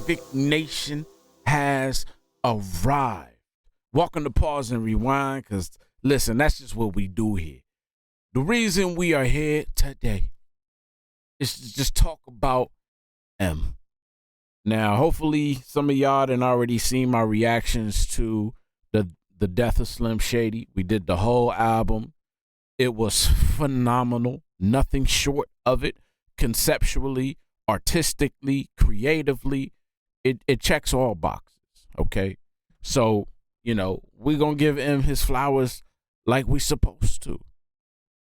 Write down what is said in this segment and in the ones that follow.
Havik Nation has arrived. Welcome to Pause and Rewind, because listen, that's just what we do here. The reason we are here today is to just talk about M. Now, hopefully some of y'all done already seen my reactions to the death of Slim Shady. We did the whole album. It was phenomenal. Nothing short of it. Conceptually, artistically, creatively, it checks all boxes, okay? So, we're going to give him his flowers like we supposed to.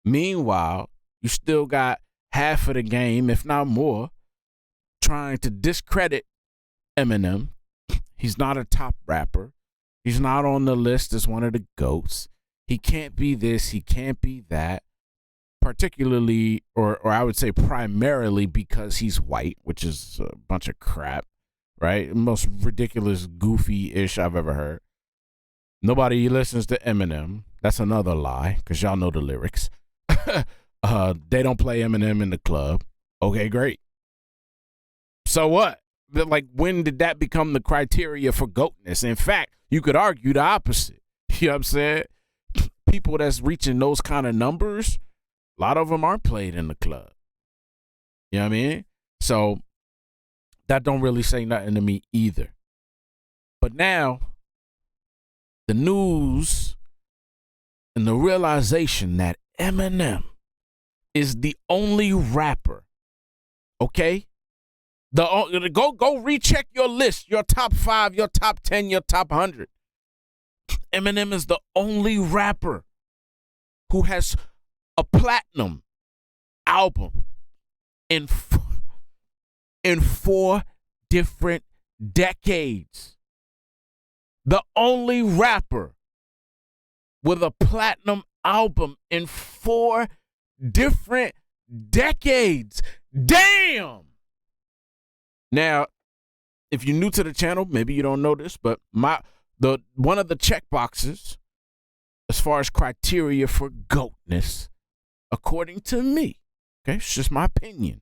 Meanwhile, you still got half of the game, if not more, trying to discredit Eminem. He's not a top rapper. He's not on the list as one of the GOATs. He can't be this. He can't be that. Particularly, or I would say primarily because he's white, which is a bunch of crap, right? Most ridiculous, goofy-ish I've ever heard. Nobody listens to Eminem. That's another lie, because y'all know the lyrics. They don't play Eminem in the club. Okay, great. So what? Like, when did that become the criteria for GOATness? In fact, you could argue the opposite. You know what I'm saying? People that's reaching those kind of numbers, a lot of them aren't played in the club. You know what I mean? So that don't really say nothing to me either. But now, the news and the realization that Eminem is the only rapper, okay? Go recheck your list, your top 5, your top 10, your top 100. Eminem is the only rapper who has a platinum album in 4 different decades. The only rapper with a platinum album in 4 different decades. Damn! Now, if you're new to the channel, maybe you don't know this, but one of the check boxes as far as criteria for GOATness, according to me, okay, it's just my opinion.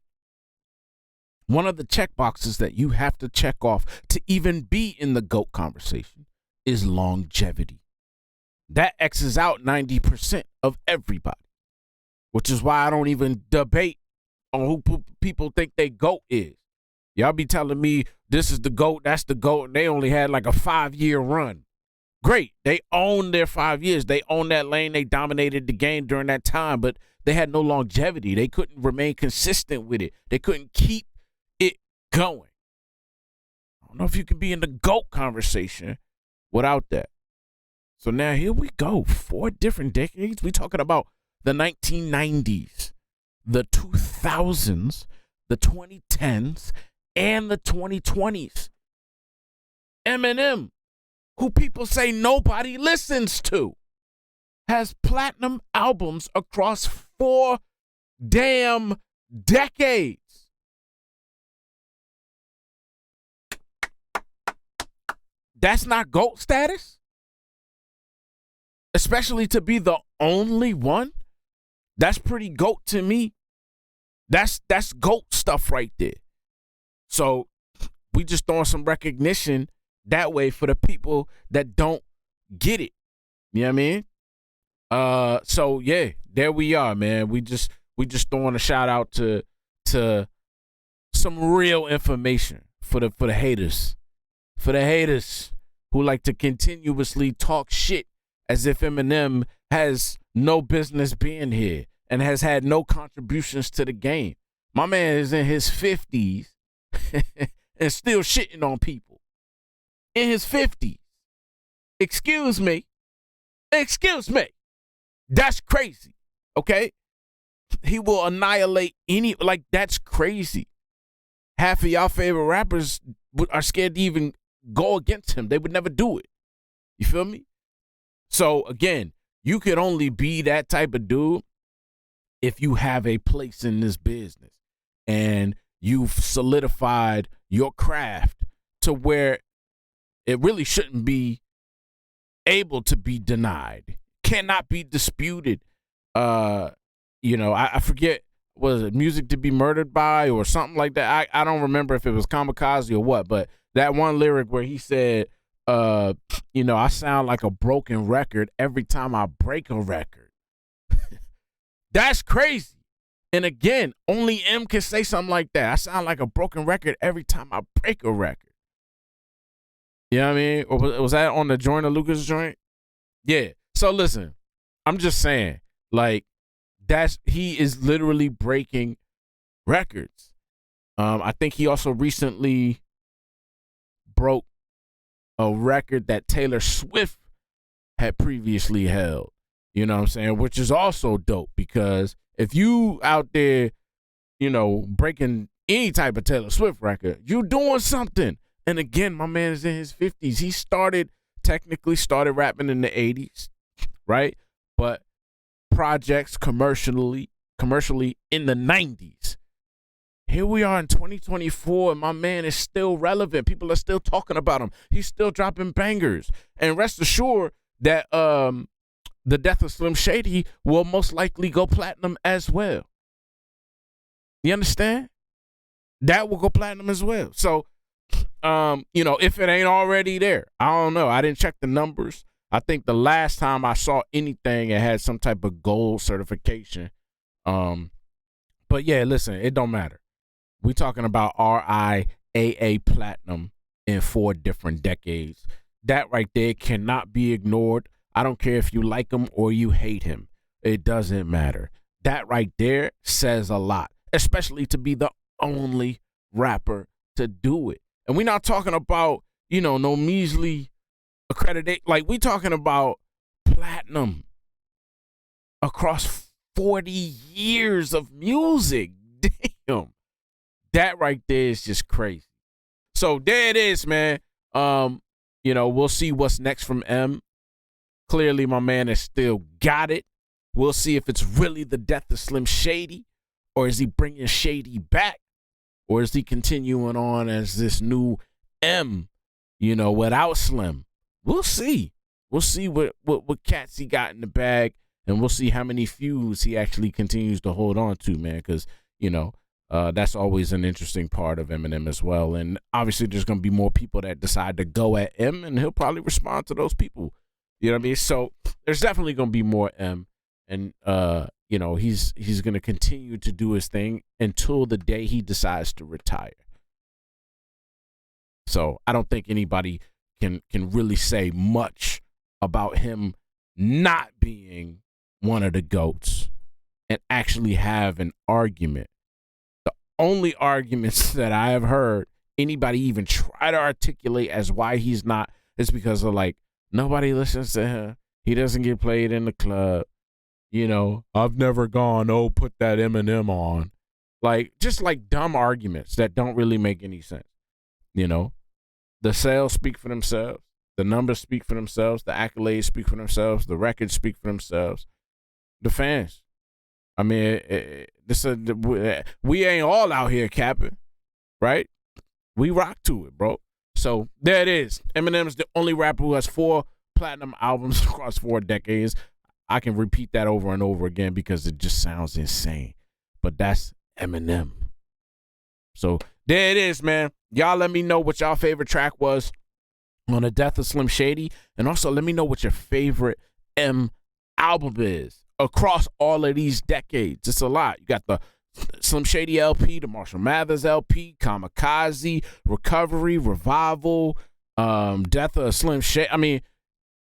One of the check boxes that you have to check off to even be in the GOAT conversation is longevity. That X's out 90% of everybody, which is why I don't even debate on who people think they GOAT is. Y'all be telling me this is the GOAT, that's the GOAT, and they only had like a 5-year run. Great. They owned their 5 years. They owned that lane. They dominated the game during that time, but they had no longevity. They couldn't remain consistent with it. They couldn't keep it going. I don't know if you can be in the GOAT conversation without that. So now here we go. 4 different decades. We talking about the 1990s, the 2000s, the 2010s, and the 2020s. Eminem, who people say nobody listens to, has platinum albums across 4 damn decades. That's not GOAT status? Especially to be the only one? That's pretty GOAT to me. That's GOAT stuff right there. So we just throwing some recognition that way for the people that don't get it. You know what I mean? So yeah, there we are, man. We just throwing a shout out to some real information for the haters. For the haters who like to continuously talk shit as if Eminem has no business being here and has had no contributions to the game. My man is in his 50s and still shitting on people. In his 50s. Excuse me. That's crazy. Okay? He will annihilate that's crazy. Half of y'all favorite rappers are scared to even go against him. They would never do it. You feel me? So again, you could only be that type of dude if you have a place in this business and you've solidified your craft to where it really shouldn't be able to be denied, cannot be disputed. I forget, was it Music to Be Murdered By or something like that? I don't remember if it was Kamikaze or what, but that one lyric where he said, you know, I sound like a broken record every time I break a record. That's crazy. And again, only M can say something like that. I sound like a broken record every time I break a record. You know what I mean? Or was that on the Joyner Lucas joint? Yeah. So listen, I'm just saying, like, he is literally breaking records. I think he also recently broke a record that Taylor Swift had previously held. You know what I'm saying? Which is also dope, because if you out there, you know, breaking any type of Taylor Swift record, you doing something. And again, my man is in his 50s. He technically started rapping in the 80s, right? But projects commercially in the 90s. Here we are in 2024, and my man is still relevant. People are still talking about him. He's still dropping bangers. And rest assured that the death of Slim Shady will most likely go platinum as well. You understand? That will go platinum as well. So, you know, if it ain't already there, I don't know. I didn't check the numbers. I think the last time I saw anything, it had some type of gold certification. But yeah, listen, it don't matter. We talking about RIAA platinum in 4 different decades. That right there cannot be ignored. I don't care if you like him or you hate him. It doesn't matter. That right there says a lot, especially to be the only rapper to do it. And we're not talking about, you know, no measly accreditation. Like, we talking about platinum across 40 years of music. Damn. That right there is just crazy. So there it is, man. You know, we'll see what's next from M. Clearly, my man has still got it. We'll see if it's really the death of Slim Shady, or is he bringing Shady back, or is he continuing on as this new M, you know, without Slim. We'll see. We'll see what cats he got in the bag, and we'll see how many feuds he actually continues to hold on to, man, because, you know, that's always an interesting part of Eminem as well. And obviously there's going to be more people that decide to go at M, and he'll probably respond to those people. You know what I mean? So there's definitely going to be more M. And, you know, he's going to continue to do his thing until the day he decides to retire. So I don't think anybody can really say much about him not being one of the GOATs and actually have an argument. The only arguments that I have heard anybody even try to articulate as why he's not is because of, like, nobody listens to him. He doesn't get played in the club. You know, I've never gone, oh, put that Eminem on. Like, just like dumb arguments that don't really make any sense. You know, the sales speak for themselves. The numbers speak for themselves. The accolades speak for themselves. The records speak for themselves. The fans. I mean, we ain't all out here capping, right? We rock to it, bro. So there it is. Eminem is the only rapper who has 4 platinum albums across 4 decades. I can repeat that over and over again because it just sounds insane. But that's Eminem. So there it is, man. Y'all let me know what y'all favorite track was on the death of Slim Shady. And also let me know what your favorite M album is across all of these decades. It's a lot. You got the Slim Shady LP, the Marshall Mathers LP, Kamikaze, Recovery, Revival, Death of Slim Shady. I mean,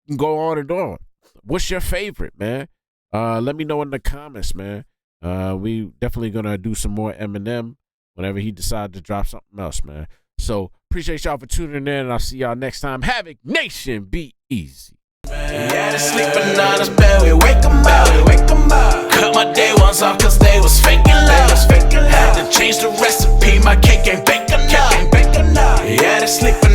you can go on and on. What's your favorite, man? Let me know in the comments, man. We definitely gonna do some more Eminem whenever he decides to drop something else, man. So appreciate y'all for tuning in, and I'll see y'all next time. Havik Nation, be easy. Yeah, they sleeping on us bed, we wake 'em up. Cut my day ones off cause they was faking love. Had to change the recipe, my cake ain't baking up. Yeah, they sleeping